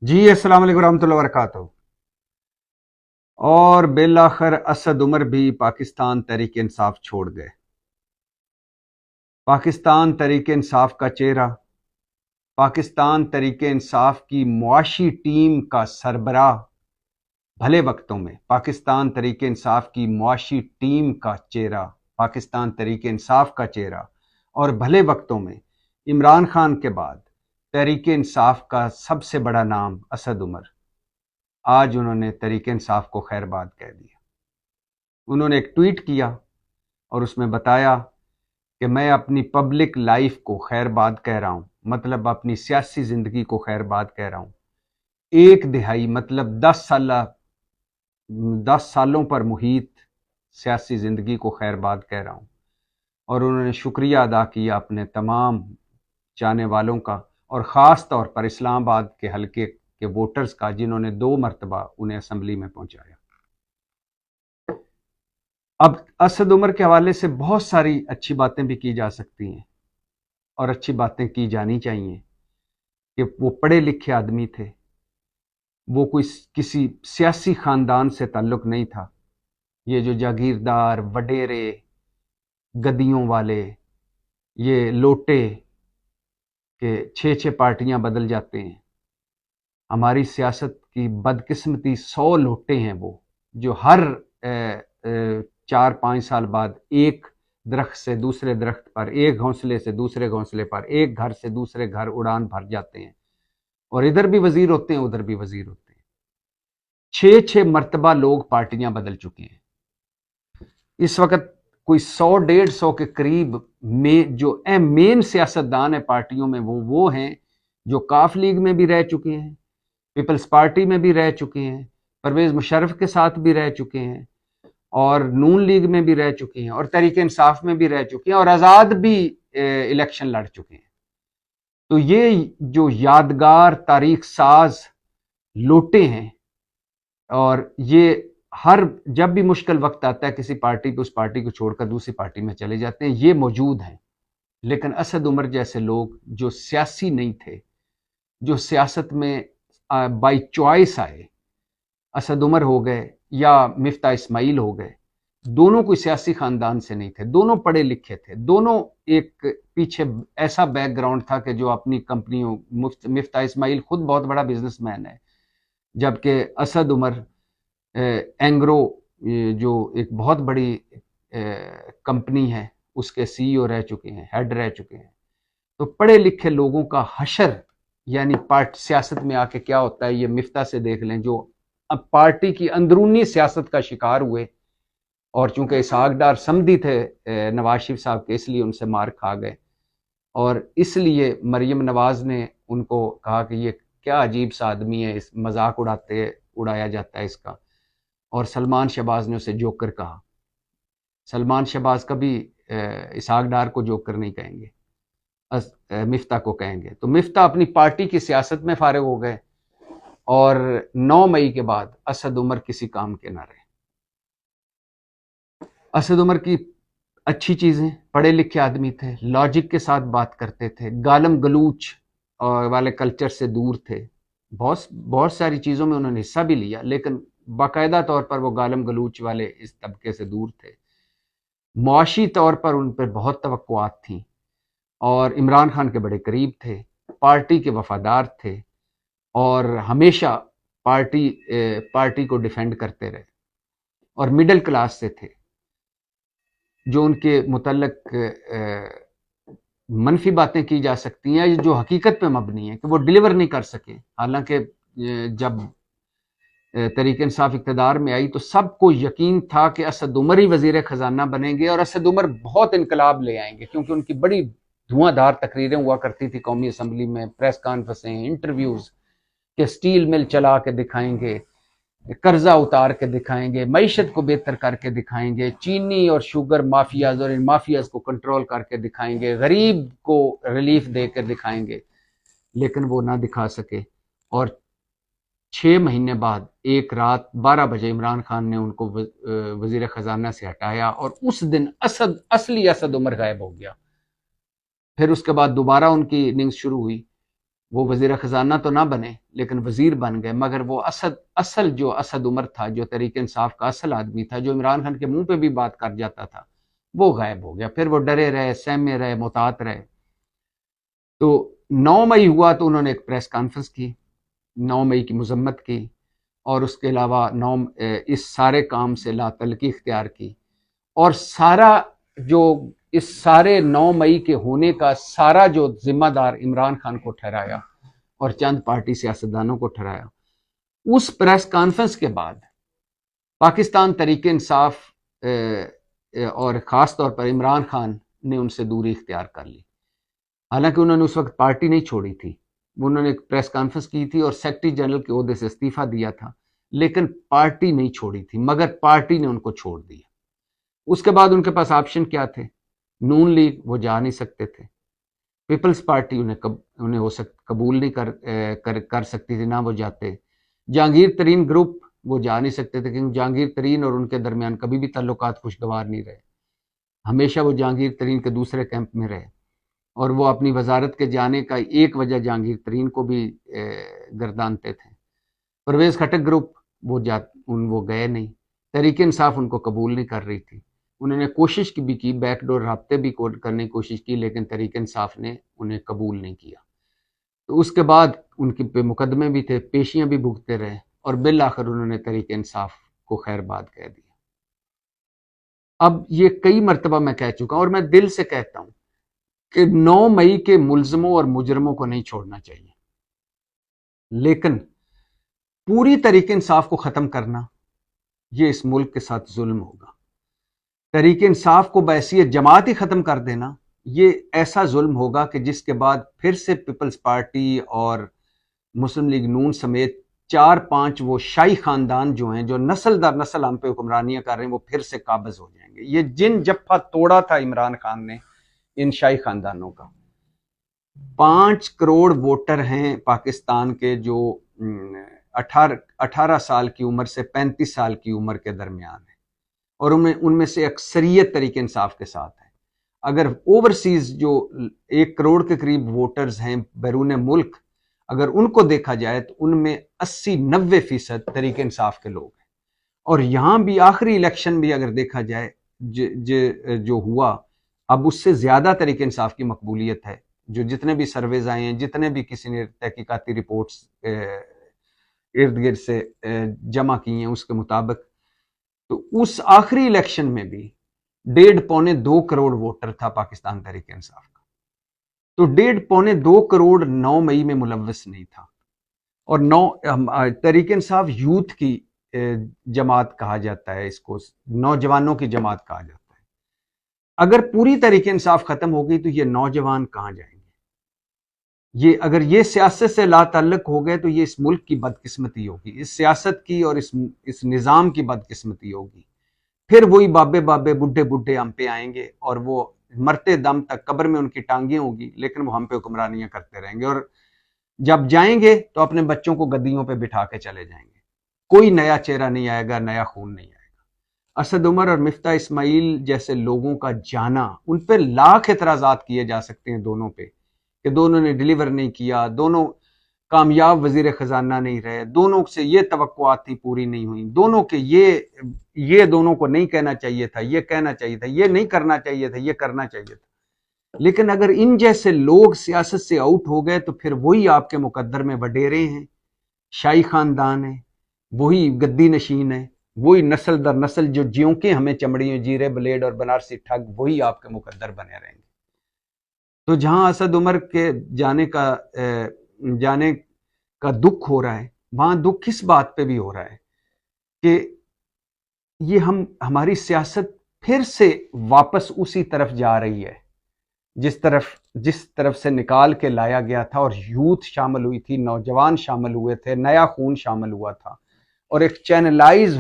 जी अस्सलाम वालेकुम रहमतुल्लाहि व बरकातहू। और बिलाखिर असद उमर भी पाकिस्तान तहरीक इंसाफ छोड़ गए। पाकिस्तान तहरीक इंसाफ का चेहरा, पाकिस्तान तहरीक इंसाफ की मुआशी टीम का सरबराह, भले वक्तों में पाकिस्तान तहरीक इंसाफ की मुआशी टीम का चेहरा, पाकिस्तान तहरीक इंसाफ का चेहरा, और भले वक्तों में इमरान खान के बाद तहरीक इंसाफ का सबसे बड़ा नाम असद उमर, आज उन्होंने तहरीक इंसाफ को खैरबाद कह दिया। उन्होंने एक ट्वीट किया और उसमें बताया कि मैं अपनी पब्लिक लाइफ को खैरबाद कह रहा हूँ, मतलब अपनी सियासी ज़िंदगी को खैरबाद कह रहा हूँ। एक दिहाई मतलब 10 सालों पर मुहित सियासी ज़िंदगी को खैरबाद कह रहा हूँ। और उन्होंने शुक्रिया अदा किया अपने तमाम चाहने वालों का, और ख़ास तौर पर इस्लामाबाद के हलके के वोटर्स का, जिन्होंने 2 मरतबा उन्हें असम्बली में पहुँचाया। अब असद उमर के हवाले से बहुत सारी अच्छी बातें भी की जा सकती हैं और अच्छी बातें की जानी चाहिए कि वो पढ़े लिखे आदमी थे, वो कोई किसी सियासी ख़ानदान से ताल्लुक़ नहीं था। ये जो जागीरदार वडेरे गद्दियों वाले, ये लोटे के 6-6 पार्टियां बदल जाते हैं। हमारी सियासत की बदकिस्मती 100 लोटे हैं वो, जो हर 4-5 साल बाद एक दरख्त से दूसरे दरख्त पर, एक घोंसले से दूसरे घोंसले पर, एक घर से दूसरे घर उड़ान भर जाते हैं, और इधर भी वजीर होते हैं उधर भी वजीर होते हैं। 6-6 मरतबा लोग पार्टियां बदल चुके हैं। इस वक्त कोई 100-150 के करीब में जो मेन सियासतदान है पार्टियों में, वो हैं जो काफ लीग में भी रह चुके हैं, पीपल्स पार्टी में भी रह चुके हैं, परवेज़ मुशर्रफ के साथ भी रह चुके हैं, और नून लीग में भी रह चुके हैं, और तहरीक इंसाफ में भी रह चुके हैं, और आज़ाद भी इलेक्शन लड़ चुके हैं। तो ये जो यादगार तारीख साज लोटे हैं, और ये हर जब भी मुश्किल वक्त आता है किसी पार्टी पे, उस पार्टी को छोड़कर दूसरी पार्टी में चले जाते हैं, ये मौजूद हैं। लेकिन असद उमर जैसे लोग जो सियासी नहीं थे, जो सियासत में बाई चॉइस आए, असद उमर हो गए या मिफ्ता इस्माइल हो गए, दोनों कोई सियासी खानदान से नहीं थे, दोनों पढ़े लिखे थे, दोनों एक पीछे ऐसा बैकग्राउंड था कि जो अपनी कंपनियों, मिफ्ता इस्माइल खुद बहुत बड़ा बिजनेसमैन है, जबकि असद उमर एंग्रो जो एक बहुत बड़ी कंपनी है उसके सीईओ रह चुके हैं, हेड रह चुके हैं। तो पढ़े लिखे लोगों का हशर, यानी सियासत में आके क्या होता है, ये मिफ्ता से देख लें, जो अब पार्टी की अंदरूनी सियासत का शिकार हुए, और चूंकि इसहाक डार समधी थे नवाज शरीफ साहब के, इसलिए उनसे मार खा गए, और इसलिए मरियम नवाज ने उनको कहा कि ये क्या अजीब सा आदमी है, इस मजाक उड़ाया जाता है इसका, और सलमान शहबाज ने उसे जोकर कहा। सलमान शहबाज कभी इसहाक डार को जोकर नहीं कहेंगे, मिफ्ता को कहेंगे। तो मिफ्ता अपनी पार्टी की सियासत में फारिग हो गए, और 9 मई के बाद असद उमर किसी काम के ना रहे। असद उमर की अच्छी चीज़ें, पढ़े लिखे आदमी थे, लॉजिक के साथ बात करते थे, गालम गलूच और वाले कल्चर से दूर थे। बहुत बहुत सारी चीज़ों में उन्होंने हिस्सा भी लिया, लेकिन बाकायदा तौर पर वो गालम गलूच वाले इस तबके से दूर थे। मुआशी तौर पर उन पर बहुत तवक्कुआत थी, और इमरान खान के बड़े करीब थे, पार्टी के वफादार थे, और हमेशा पार्टी को डिफेंड करते रहे, और मिडिल क्लास से थे। जो उनके मुतल्लिक मनफी बातें की जा सकती हैं, जो हकीकत पे मबनी है कि वो डिलीवर नहीं कर सके। हालांकि जब तहरीक इंसाफ इक़्तिदार में आई तो सबको यकीन था कि असद उमर ही वज़ीर ख़जाना बनेंगे, और असद उमर बहुत इनकलाब ले आएंगे, क्योंकि उनकी बड़ी धुआंधार तकरीरें हुआ करती थी कौमी असम्बली में, प्रेस कॉन्फ्रेंसें, इंटरव्यूज़, के स्टील मिल चला के दिखाएंगे, कर्जा उतार के दिखाएंगे, मईशत को बेहतर करके दिखाएंगे, चीनी और शुगर माफियाज और इन माफियाज को कंट्रोल करके दिखाएंगे, गरीब को रिलीफ दे कर दिखाएंगे। लेकिन वो ना दिखा सके, और 6 महीने बाद एक रात 12 बजे इमरान खान ने उनको वजीर खजाना से हटाया, और उस दिन असली असद उमर गायब हो गया। फिर उसके बाद दोबारा उनकी इनिंग्स शुरू हुई। وہ وزیر خزانہ تو نہ بنے لیکن وزیر بن گئے، مگر وہ اصل جو اسد عمر تھا، جو تحریک انصاف کا اصل آدمی تھا، جو عمران خان کے منہ پہ بھی بات کر جاتا تھا، وہ غائب ہو گیا۔ پھر وہ ڈرے رہے، سہمے رہے، محتاط رہے۔ تو 9 مئی ہوا تو انہوں نے ایک پریس کانفرنس کی، 9 مئی کی مذمت کی، اور اس کے علاوہ اس سارے کام سے لا تعلقی اختیار کی، اور اس سارے 9 مئی کے ہونے کا سارا جو ذمہ دار عمران خان کو ٹھہرایا اور چند پارٹی سیاستدانوں کو ٹھہرایا۔ اس پریس کانفرنس کے بعد پاکستان تحریک انصاف اور خاص طور پر عمران خان نے ان سے دوری اختیار کر لی۔ حالانکہ انہوں نے اس وقت پارٹی نہیں چھوڑی تھی، انہوں نے ایک پریس کانفرنس کی تھی اور سیکرٹری جنرل کے عہدے سے استعفیٰ دیا تھا، لیکن پارٹی نہیں چھوڑی تھی، مگر پارٹی نے ان کو چھوڑ دیا۔ اس کے بعد ان کے پاس آپشن کیا تھے؟ نون لیگ وہ جا نہیں سکتے تھے، پیپلز پارٹی انہیں قبول نہیں کر سکتی تھی، نہ وہ جاتے۔ جہانگیر ترین گروپ وہ جا نہیں سکتے تھے، کیونکہ جہانگیر ترین اور ان کے درمیان کبھی بھی تعلقات خوشگوار نہیں رہے، ہمیشہ وہ جہانگیر ترین کے دوسرے کیمپ میں رہے، اور وہ اپنی وزارت کے جانے کا ایک وجہ جہانگیر ترین کو بھی گردانتے تھے۔ پرویز خٹک گروپ وہ گئے نہیں، تحریک انصاف ان کو قبول نہیں کر رہی تھی، انہوں نے کوشش بھی کی، بیک ڈور رابطے بھی کرنے کی کوشش کی، لیکن تحریک انصاف نے انہیں قبول نہیں کیا۔ تو اس کے بعد ان کے پہ مقدمے بھی تھے، پیشیاں بھی بھگتے رہے، اور بالآخر انہوں نے تحریک انصاف کو خیر باد کہہ دیا۔ اب یہ کئی مرتبہ میں کہہ چکا ہوں، اور میں دل سے کہتا ہوں کہ 9 مئی کے ملزموں اور مجرموں کو نہیں چھوڑنا چاہیے، لیکن پوری تحریک انصاف کو ختم کرنا یہ اس ملک کے ساتھ ظلم ہوگا۔ تحریک انصاف کو بحیثیت جماعت ہی ختم کر دینا یہ ایسا ظلم ہوگا کہ جس کے بعد پھر سے پیپلز پارٹی اور مسلم لیگ نون سمیت 4-5 وہ شاہی خاندان جو ہیں، جو نسل در نسل ہم پہ حکمرانیاں کر رہے ہیں، وہ پھر سے قابض ہو جائیں گے۔ یہ جن جپھا توڑا تھا عمران خان نے ان شاہی خاندانوں کا، 5 کروڑ ووٹر ہیں پاکستان کے جو 18 سال کی عمر سے 35 سال کی عمر کے درمیان ہے، اور ان میں سے اکثریت تحریک انصاف کے ساتھ ہے۔ اگر اوورسیز جو 1 کروڑ کے قریب ووٹرز ہیں بیرون ملک، اگر ان کو دیکھا جائے تو ان میں 80-90% تحریک انصاف کے لوگ ہیں۔ اور یہاں بھی آخری الیکشن بھی اگر دیکھا جائے جو ہوا، اب اس سے زیادہ تحریک انصاف کی مقبولیت ہے، جو جتنے بھی سرویز آئے ہیں، جتنے بھی کسی نے تحقیقاتی رپورٹس ارد گرد سے جمع کی ہیں اس کے مطابق۔ تو اس آخری الیکشن میں بھی 1.5-2 کروڑ ووٹر تھا پاکستان تحریک انصاف کا، تو 1.5-2 کروڑ 9 مئی میں ملوث نہیں تھا۔ اور تحریک انصاف یوتھ کی جماعت کہا جاتا ہے، اس کو نوجوانوں کی جماعت کہا جاتا ہے۔ اگر پوری تحریک انصاف ختم ہو گئی تو یہ نوجوان کہاں جائیں گے؟ اگر یہ سیاست سے لا تعلق ہو گئے تو یہ اس ملک کی بدقسمتی ہوگی، اس سیاست کی اور اس نظام کی بدقسمتی ہوگی۔ پھر وہی بابے بڈھے ہم پہ آئیں گے، اور وہ مرتے دم تک قبر میں ان کی ٹانگیں ہوگی، لیکن وہ ہم پہ حکمرانیاں کرتے رہیں گے، اور جب جائیں گے تو اپنے بچوں کو گدیوں پہ بٹھا کے چلے جائیں گے۔ کوئی نیا چہرہ نہیں آئے گا، نیا خون نہیں آئے گا۔ اسد عمر اور مفتاح اسماعیل جیسے لوگوں کا جانا، ان پہ لاکھ اعتراضات کیے جا سکتے ہیں دونوں پہ، کہ دونوں نے ڈیلیور نہیں کیا، دونوں کامیاب وزیر خزانہ نہیں رہے، دونوں سے یہ توقعات تھی پوری نہیں ہوئی، دونوں کے یہ دونوں کو نہیں کہنا چاہیے تھا، یہ کہنا چاہیے تھا، یہ نہیں کرنا چاہیے تھا، یہ کرنا چاہیے تھا۔ لیکن اگر ان جیسے لوگ سیاست سے آؤٹ ہو گئے تو پھر وہی آپ کے مقدر میں وڈیرے ہیں، شاہی خاندان ہیں، وہی گدی نشین ہیں، وہی نسل در نسل جو جیوں کے ہمیں چمڑیوں جیرے بلیڈ اور بنارسی ٹھگ، وہی آپ کے مقدر بنے رہیں گے۔ تو جہاں اسد عمر کے جانے کا دکھ ہو رہا ہے، وہاں دکھ اس بات پہ بھی ہو رہا ہے کہ یہ ہماری سیاست پھر سے واپس اسی طرف جا رہی ہے جس طرف سے نکال کے لایا گیا تھا، اور یوتھ شامل ہوئی تھی، نوجوان شامل ہوئے تھے، نیا خون شامل ہوا تھا، اور ایک چینلائز